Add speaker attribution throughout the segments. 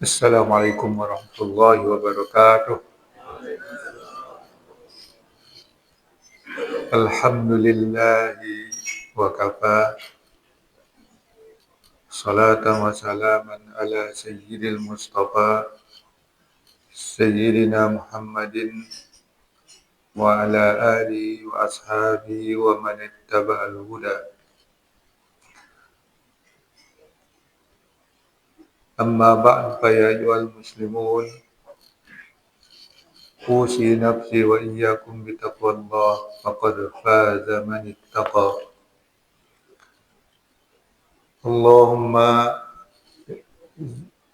Speaker 1: Assalamualaikum warahmatullahi wabarakatuh. Alhamdulillahi wa kafa. Salatan wa salaman ala sayyidil Mustafa Sayyidina Muhammadin wa ala alihi wa ashabihi wa man ittaba'al huda. Amma ba'd fa ya ayyuhal muslimun, usi nafsi wa iyyakum bitaqwallah faqad faza man ittaqa. Allahumma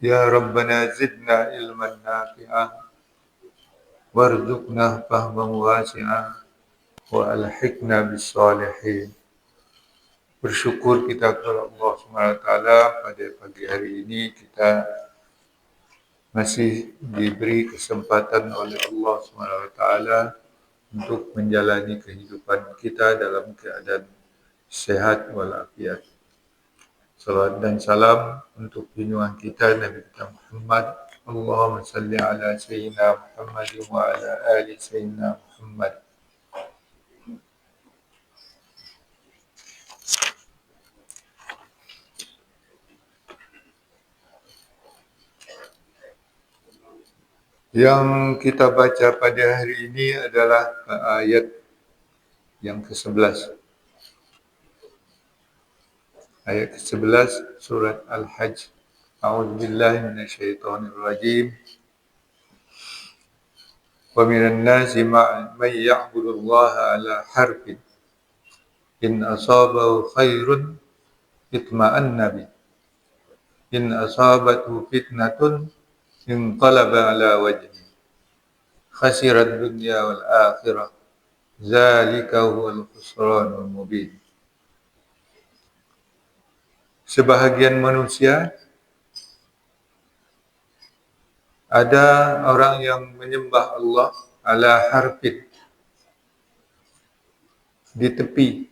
Speaker 1: ya Rabbana zidna ilman nafi'ah warzuqna fahman wasi'ah wa alhiqna bis salihin. Bersyukur kita kepada Allah SWT pada pagi hari ini kita masih diberi kesempatan oleh Allah SWT untuk menjalani kehidupan kita dalam keadaan sehat walafiat. Salawat dan salam untuk junjungan kita Nabi kita Muhammad. Allahumma salli ala sayyidina Muhammad wa ala ali sayyidina Muhammad. Yang kita baca pada hari ini adalah ayat yang ke-11. Ayat ke-11 surat Al-Hajj. A'udzubillahi minasyaitonirrajim. Wa minan nasi man ya'budullaha ala harfin in asabahu khairun itma'anna bi in asabathu fitnatun inqalaba ala wajhi khasirat dunya wal akhirah zalika huwal khusranul mubin. Sebahagian manusia ada orang yang menyembah Allah ala harfin, di tepi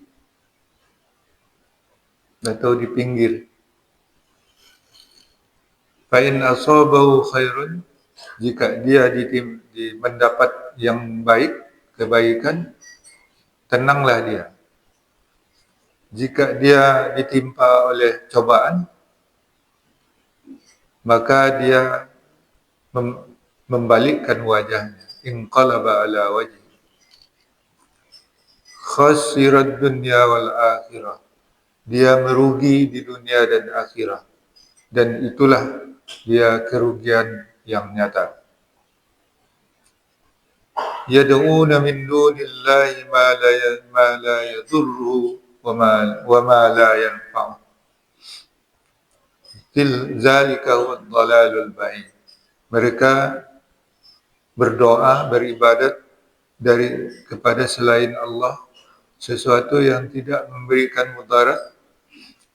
Speaker 1: atau di pinggir. Fa in asabahu khairun, jika dia mendapat yang baik, kebaikan, tenanglah dia. Jika dia ditimpa oleh cobaan, maka dia membalikkan wajahnya. Inqalaba ala wajhi khasirat dunya wal akhirah. Dia merugi di dunia dan akhirat. Dan itulah dia kerugian yang nyata. Yad'una min dunillahi ma la yadurruhu wa ma la yanfa'uh. Zalika huwa dhalalul ba'id. Mereka berdoa, beribadat kepada selain Allah sesuatu yang tidak memberikan mudarat,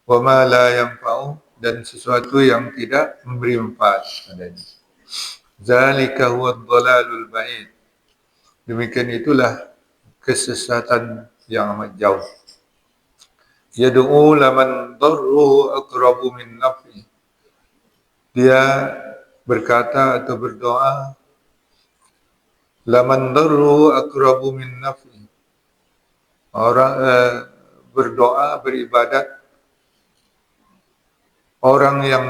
Speaker 1: wa ma la yanfa'uh, dan sesuatu yang tidak memberi manfaat padanya. Zalika huwa dhalalul ba'id. Demikian itulah kesesatan yang amat jauh. Yad'u laman darruhu aqrabu min naf'i. Dia berkata atau berdoa, laman darruhu aqrabu min naf'i. Orang berdoa, beribadat, orang yang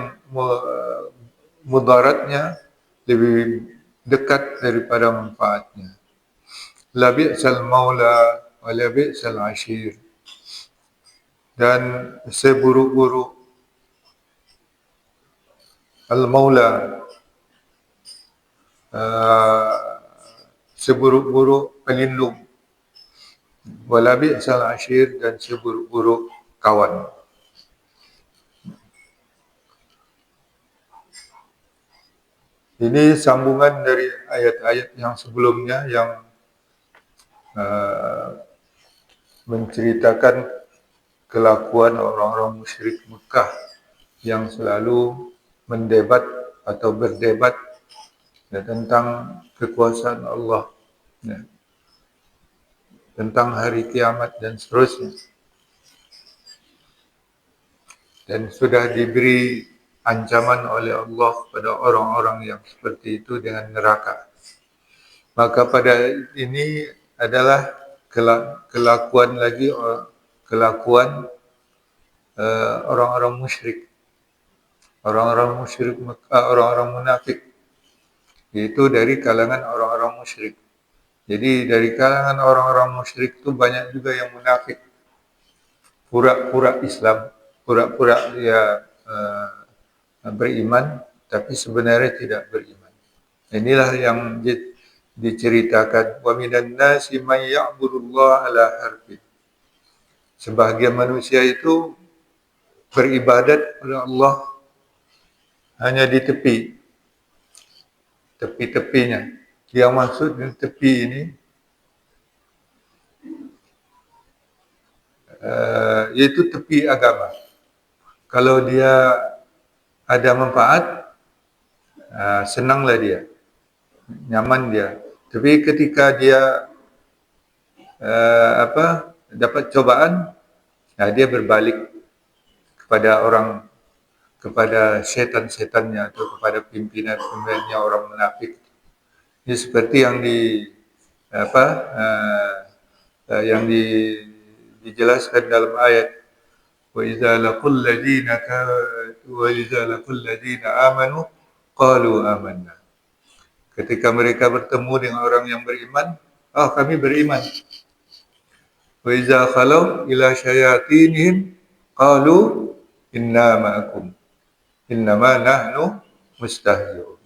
Speaker 1: mudaratnya lebih dekat daripada manfaatnya. La bi'sal maula wa la bi'sal ashir. Dan seburuk-buruk al-maula, seburuk-buruk pelindung, wa la bi'sal ashir, dan seburuk-buruk kawan. Ini sambungan dari ayat-ayat yang sebelumnya yang menceritakan kelakuan orang-orang musyrik Mekah yang selalu mendebat atau berdebat tentang kekuasaan Allah, tentang hari kiamat dan seterusnya. Dan sudah diberi ancaman oleh Allah pada orang-orang yang seperti itu dengan neraka. Maka pada ini adalah kelakuan orang-orang musyrik, orang-orang munafik, yaitu dari kalangan orang-orang musyrik. Jadi dari kalangan orang-orang musyrik itu banyak juga yang munafik, pura-pura Islam, pura-pura dia beriman, tapi sebenarnya tidak beriman. Inilah yang diceritakan, wa minan nasi may ya'budullaha ala harfin. Sebahagian manusia itu beribadat kepada Allah hanya di tepi-tepinya. Yang maksud dengan tepi ini yaitu tepi agama. Kalau dia ada manfaat, senanglah dia, nyaman dia. Tapi ketika dia dapat cobaan, dia berbalik kepada setan-setannya atau kepada pimpinan-pimpinannya orang munafik. Ini seperti yang dijelaskan dalam ayat wa idza laqul ladina amanu qalu amanna. Ketika mereka bertemu dengan orang yang beriman, kami beriman. Wa idza khalau ila syayatinihim qalu inna ma'akum innama nahnu mustahzi'un.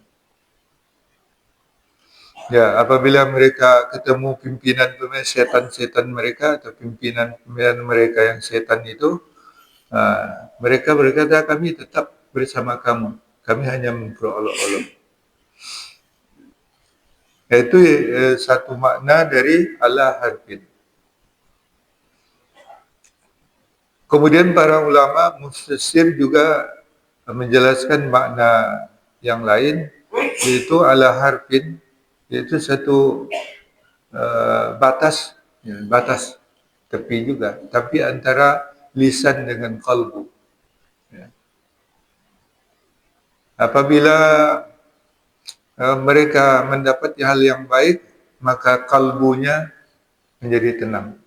Speaker 1: Ya, apabila mereka ketemu pimpinan setan-setan mereka atau pimpinan mereka yang setan itu, mereka berkata, kami tetap bersama kamu, kami hanya memperolok-olok. Itu satu makna dari ala harfin. Kemudian para ulama mufassir juga menjelaskan makna yang lain, yaitu ala harfin, yaitu satu batas tepi juga, tapi antara lisan dengan kalbu. Ya. Apabila mereka mendapat hal yang baik, maka kalbunya menjadi tenang,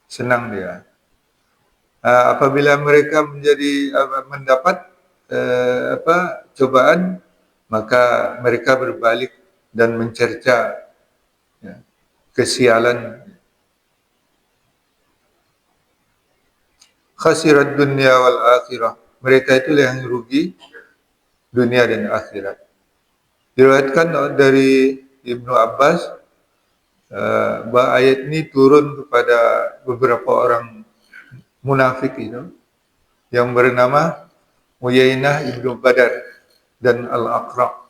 Speaker 1: senang dia. Apabila mereka mendapat cobaan, maka mereka berbalik dan mencerca kesialan. Khasirat dunia wal akhirah. Mereka itulah yang rugi dunia dan akhirat. Diriwayatkan dari Ibnu Abbas bahwa ayat ini turun kepada beberapa orang munafik itu yang bernama Uyainah ibnu Badar dan Al-Aqra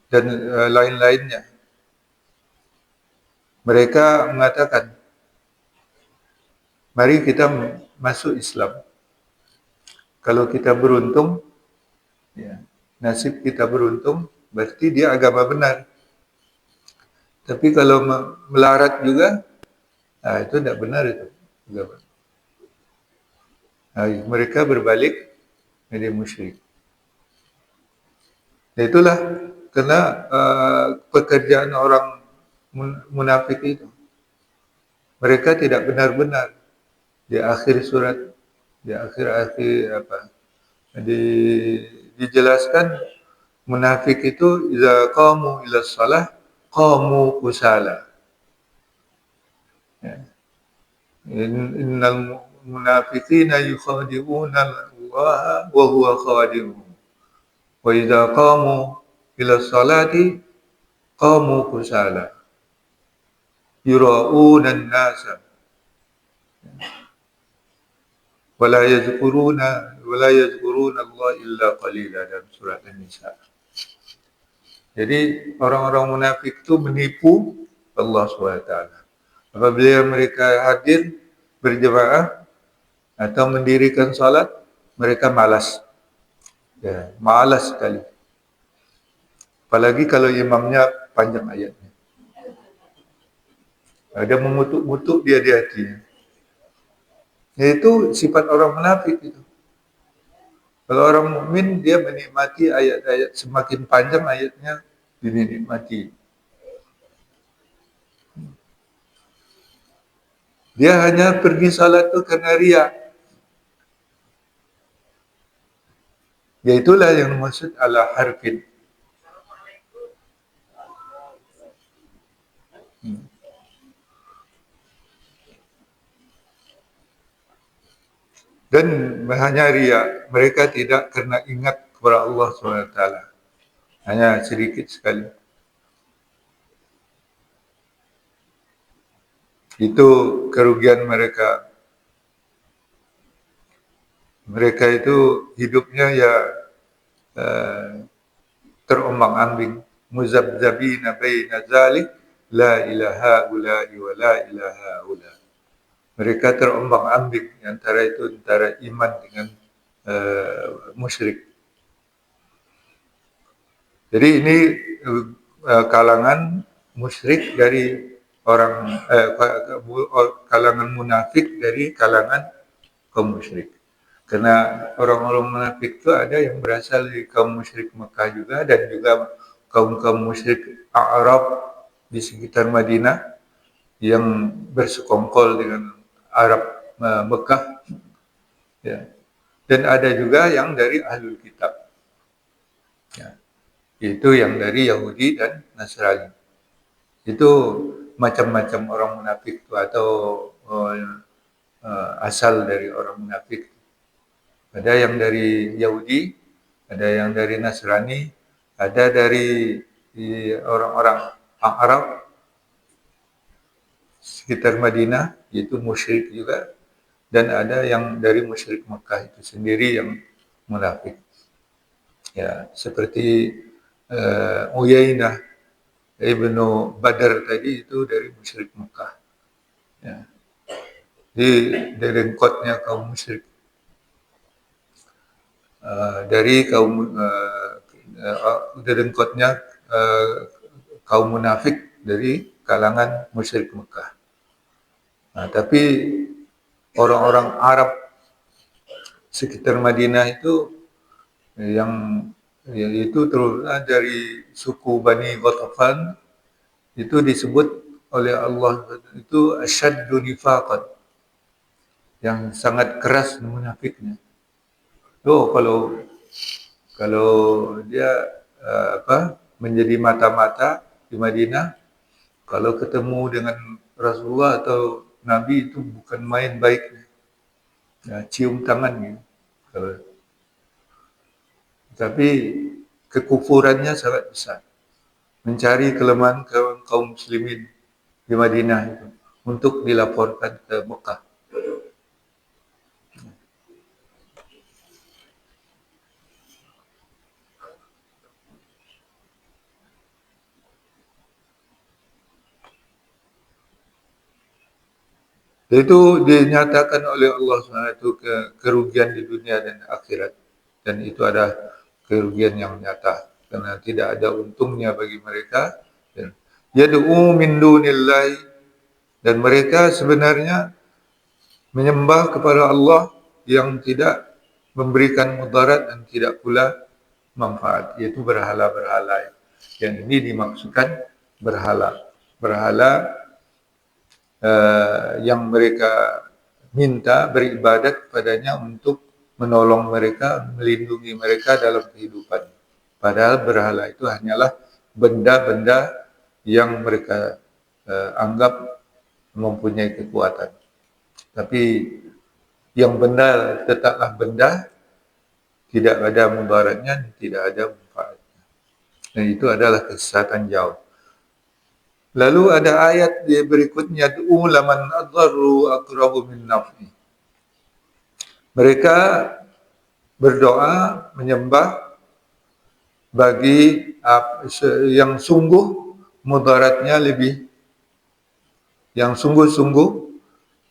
Speaker 1: dan lain-lainnya. Mereka mengatakan, mari kita masuk Islam. Kalau kita beruntung, nasib kita beruntung, berarti dia agama benar. Tapi kalau melarat juga, itu tidak benar itu agama. Mereka berbalik menjadi musyrik. Itulah karena pekerjaan orang munafik itu. Mereka tidak benar-benar. Di akhir surat, di akhir dijelaskan munafik itu idza qamu ila shalah qamu kusala. Innal munafiqina yukhadi'una Allah wa huwa khadi'uhum. Wa idza qamu ila sholati qamu kusala. Yura'una an-nasa wa la yadhkuruna Allah illa qalila, dalam surat An-Nisa. Jadi orang-orang munafik itu menipu Allah SWT. Apabila mereka hadir berjemaah atau mendirikan salat, mereka malas. Malas sekali. Apalagi kalau imamnya panjang ayatnya. Ada mengutuk-ngutuk dia di hatinya. Itu sifat orang munafik itu. Kalau orang mukmin dia menikmati ayat-ayat, semakin panjang ayatnya dinikmati. Dia hanya pergi salat itu karena riya. Yaitulah yang dimaksud ala harfin. Dan hanya riya, mereka tidak karena ingat kepada Allah SWT. Hanya sedikit sekali. Itu kerugian mereka. Mereka itu hidupnya ya terombang-ambing, muzabzabina baina zalik, la ilaha ula'i wa la ilaha ula. Mereka terombang-ambing antara itu, antara iman dengan musyrik. Jadi ini kalangan musyrik dari orang kalangan munafik dari kalangan kaum musyrik. Karena orang-orang munafik itu ada yang berasal dari kaum musyrik Mekah juga, dan juga kaum-kaum musyrik Arab di sekitar Madinah yang bersekongkol dengan Arab Mekah, ya. Dan ada juga yang dari Ahlul Kitab, ya. Itu yang dari Yahudi dan Nasrani. Itu macam-macam orang munafik itu, atau asal dari orang munafik. Ada yang dari Yahudi, ada yang dari Nasrani, ada dari orang-orang Arab sekitar Madinah, yaitu musyrik juga, dan ada yang dari musyrik Mekah itu sendiri yang munafik. Ya, seperti Uyainah Ibnu Badar tadi itu dari musyrik Mekah. Ya. Di derengkotnya kaum musyrik. Dari kaum derengkotnya kaum munafik dari kalangan musyrik Mekah. Tapi orang-orang Arab sekitar Madinah itu yang itu terus dari suku Bani Ghatafan itu disebut oleh Allah itu asyaddu nifaqan, yang sangat keras munafiknya. Kalau dia menjadi mata-mata di Madinah, kalau ketemu dengan Rasulullah atau Nabi itu bukan main baiknya, cium tangan gitu. Tapi kekufurannya sangat besar. Mencari kelemahan kaum muslimin di Madinah itu untuk dilaporkan ke Mekah. Itu dinyatakan oleh Allah SWT kerugian di dunia dan akhirat. Dan itu ada kerugian yang nyata, karena tidak ada untungnya bagi mereka. Yad'u min dunillahi, dan mereka sebenarnya menyembah kepada Allah yang tidak memberikan mudarat dan tidak pula manfaat, yaitu berhala-berhala. Yang ini dimaksudkan berhala. Berhala yang mereka minta beribadat kepadanya untuk menolong mereka, melindungi mereka dalam kehidupan. Padahal berhala itu hanyalah benda-benda yang mereka anggap mempunyai kekuatan. Tapi yang benda tetaplah benda, tidak ada mudaratnya, tidak ada manfaatnya. Dan itu adalah kesesatan jauh. Lalu ada ayat berikutnya, du'u laman adharru aqrabu min naf'i. Mereka berdoa menyembah bagi yang sungguh mudaratnya lebih, yang sungguh-sungguh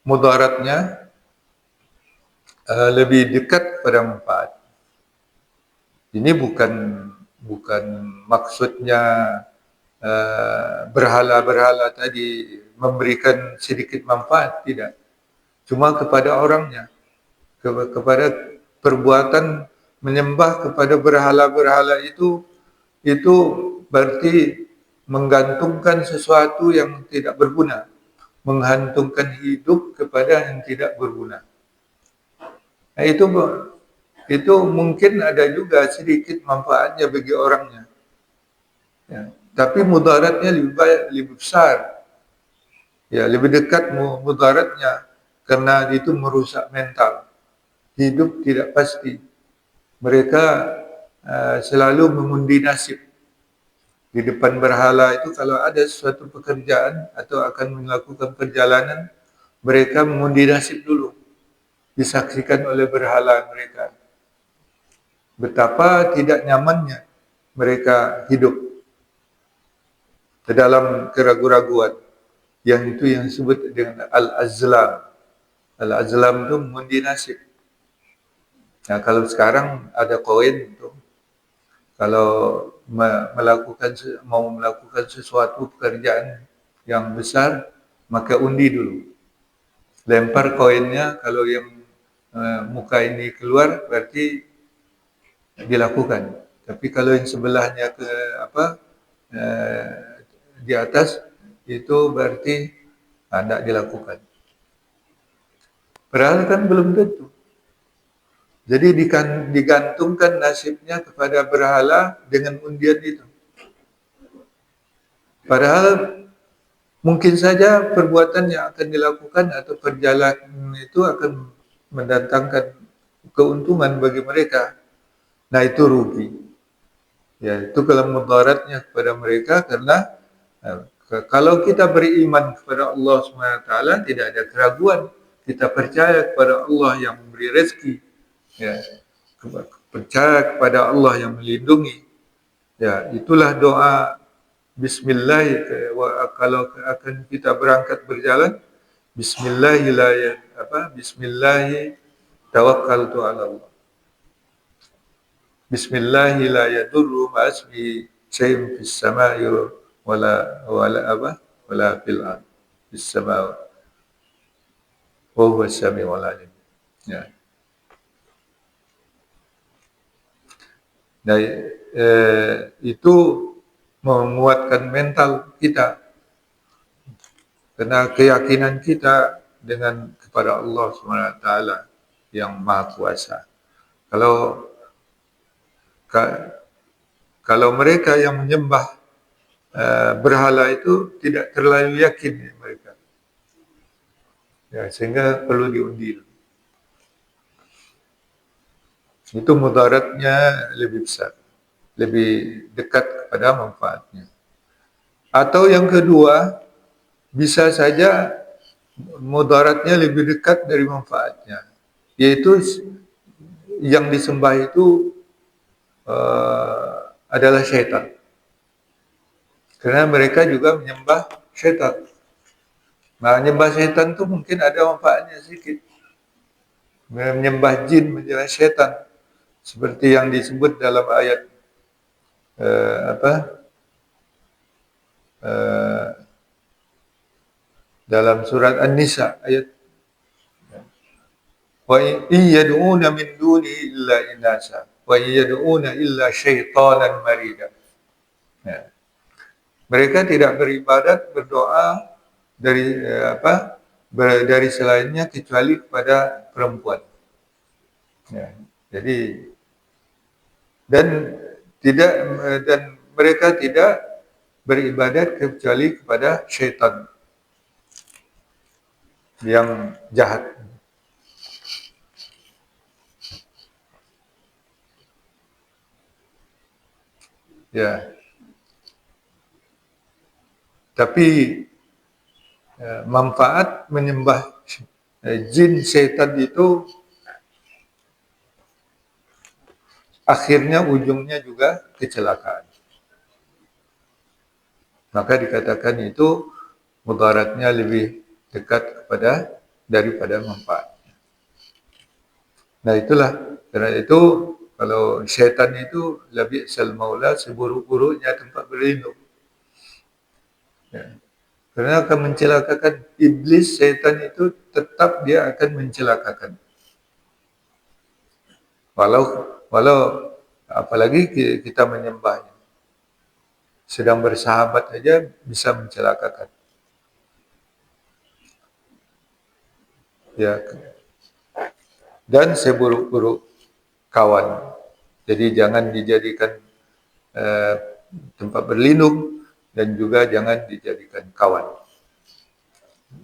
Speaker 1: mudaratnya lebih dekat pada manfaat. Ini bukan maksudnya berhala-berhala tadi memberikan sedikit manfaat, tidak. Cuma kepada orangnya, kepada perbuatan menyembah kepada berhala-berhala itu berarti menggantungkan sesuatu yang tidak berguna, menggantungkan hidup kepada yang tidak berguna. Nah, itu mungkin ada juga sedikit manfaatnya bagi orangnya, ya. Tapi mudaratnya lebih besar, ya, lebih dekat mudaratnya karena itu merusak mental. Hidup tidak pasti. Mereka selalu mengundi nasib. Di depan berhala itu kalau ada suatu pekerjaan atau akan melakukan perjalanan, mereka mengundi nasib dulu, disaksikan oleh berhala mereka. Betapa tidak nyamannya mereka hidup ke dalam keraguan-raguan. Yang itu yang disebut dengan al-azlam. Al-azlam itu mengundi nasib. Nah, kalau sekarang ada koin itu, kalau mau melakukan sesuatu pekerjaan yang besar, maka undi dulu. Lempar koinnya, kalau yang muka ini keluar berarti dilakukan. Tapi kalau yang sebelahnya di atas itu berarti tidak dilakukan. Padahal kan belum tentu. Jadi digantungkan nasibnya kepada berhala dengan undian itu. Padahal mungkin saja perbuatan yang akan dilakukan atau perjalanan itu akan mendatangkan keuntungan bagi mereka. Nah, itu rugi. Ya, itu kalau mudaratnya kepada mereka karena kalau kita beriman kepada Allah SWT, tidak ada keraguan. Kita percaya kepada Allah yang memberi rezeki, ya, percaya kepada Allah yang melindungi. Ya, itulah doa Bismillah. Kalau akan kita berangkat berjalan, Bismillah tawakkaltu ala Allah. Bismillah la yadurru ma'asmi syai'un fis sama'i wala fil ard. Fis sama'i wa huwa as-sami'ul 'alim. Ya. Nah, itu menguatkan mental kita karena keyakinan kita kepada Allah SWT yang Maha Kuasa. Kalau mereka yang menyembah berhala itu tidak terlalu yakin mereka, ya, sehingga perlu diundi. Itu mudaratnya lebih besar, lebih dekat kepada manfaatnya. Atau yang kedua, bisa saja mudaratnya lebih dekat dari manfaatnya, yaitu yang disembah itu adalah syaitan. Karena mereka juga menyembah syaitan. Nah, menyembah syaitan itu mungkin ada manfaatnya sedikit. Menyembah jin, menyembah syaitan, seperti yang disebut dalam ayat dalam surat An-Nisa ayat wa yad'una min duni illa inasa wa yad'una illa syaitanan marida. Ya. Mereka tidak beribadat, berdoa dari selainnya kecuali kepada perempuan. Ya. Jadi dan mereka tidak beribadat kecuali kepada syaitan yang jahat. Ya. Tapi manfaat menyembah jin syaitan itu akhirnya ujungnya juga kecelakaan. Maka dikatakan itu mudaratnya lebih dekat daripada manfaatnya. Nah, itulah karena itu kalau syaitan itu lebih maula, seburuk-buruknya tempat berlindung. Ya. Karena akan mencelakakan. Iblis, syaitan itu tetap dia akan mencelakakan. Walau apalagi kita menyembahnya. Sedang bersahabat saja bisa mencelakakan. Ya, dan seburuk-buruk kawan. Jadi jangan dijadikan uh, tempat berlindung dan juga jangan dijadikan kawan.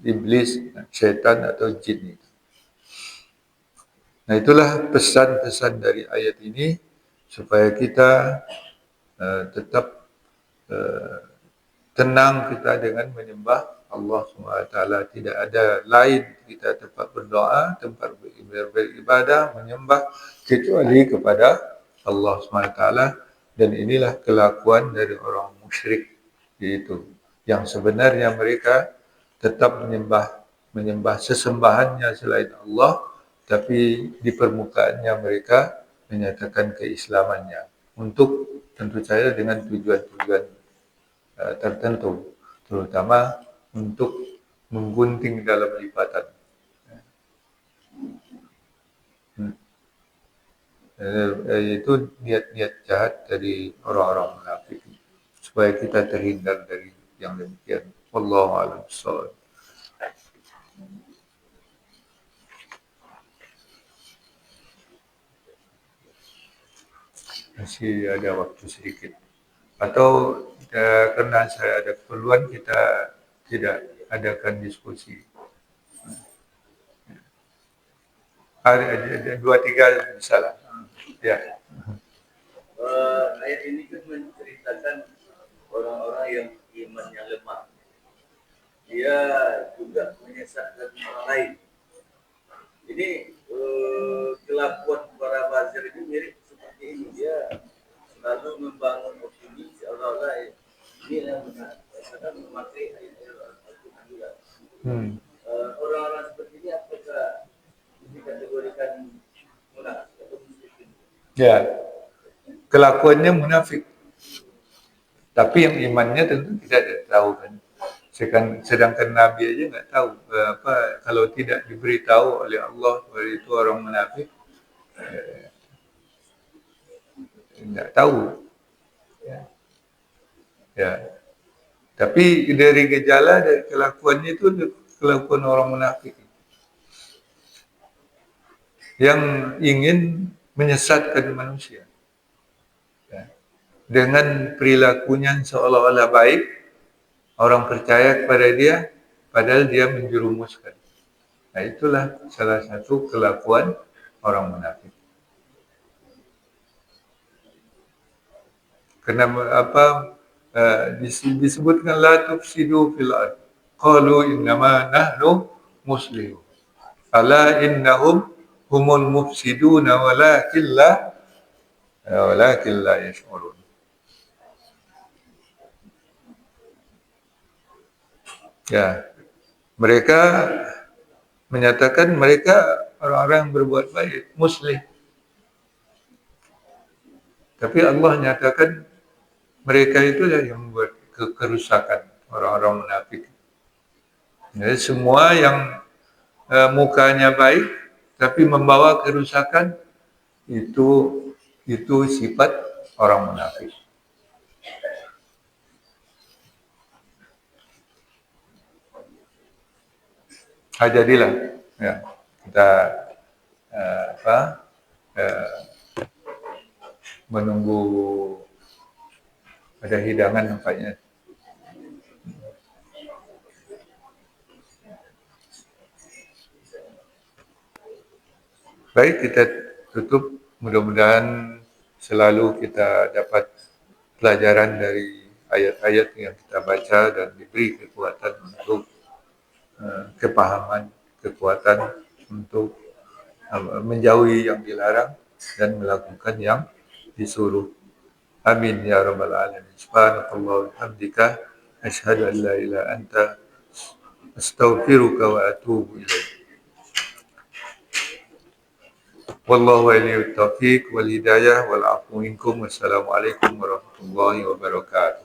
Speaker 1: Iblis, syaitan atau jin. Nah, itulah pesan-pesan dari ayat ini supaya kita tetap tenang kita dengan menyembah Allah SWT. Tidak ada lain kita tempat berdoa, tempat beribadah, menyembah kecuali kepada Allah SWT. Dan inilah kelakuan dari orang musyrik itu. Yang sebenarnya mereka tetap menyembah sesembahannya selain Allah, tapi di permukaannya mereka menyatakan keislamannya untuk tentu saja dengan tujuan-tujuan tertentu, terutama untuk menggunting dalam lipatan. Itu niat-niat jahat dari orang-orang munafik supaya kita terhindar dari yang demikian. Wallahu a'lam bishawab. Masih ada waktu sedikit. Atau karena saya ada keperluan kita tidak adakan diskusi. Ada 2-3 misalnya. Ya.
Speaker 2: Ayat ini kan menceritakan orang-orang yang imannya lemah. Dia juga menyesatkan orang lain. Ini kelakuan para bazir ini mirip seperti ini. Dia selalu membangun opini seolah-olah ini yang benar. Kadang memakai ayat-ayat Al-Quran juga. Orang-orang seperti ini apakah dikategorikan munafik atau musyrik?
Speaker 1: Ya, kelakuannya munafik. Tapi yang imannya tentu tidak ada tahu kan. Sedangkan Nabi aja nggak tahu kalau tidak diberitahu oleh Allah bahwa itu orang munafik, nggak tahu. Ya. Tapi dari gejala dari kelakuannya itu kelakuan orang munafik yang ingin menyesatkan manusia. Ya. Dengan perilakunya seolah-olah baik, orang percaya kepada dia, padahal dia menjerumuskan. Nah, itulah salah satu kelakuan orang munafik. Karena disebutkan la tufsidu fil ard. Qalu innama nahnu muslihun. Ala innahum humul mufsiduna walakin la yash'urun. Ya, mereka menyatakan mereka orang-orang yang berbuat baik, muslih. Tapi Allah nyatakan mereka itulah yang membuat kerusakan, orang-orang munafik. Jadi semua yang mukanya baik tapi membawa kerusakan itu sifat orang munafik. Jadilah ya, kita menunggu ada hidangan nampaknya. Baik, kita tutup. Mudah-mudahan selalu kita dapat pelajaran dari ayat-ayat yang kita baca dan diberi kekuatan untuk kepahaman, kekuatan untuk menjauhi yang dilarang dan melakukan yang disuruh. Amin ya rabbal alamin. Subhanallahi wa bihamdika asyhadu an la ilaha anta astaghfiruka wa atubu ilaik. Wallahu waliyut taufiq wal hidayah wal afu minkum. Wassalamualaikum warahmatullahi wabarakatuh.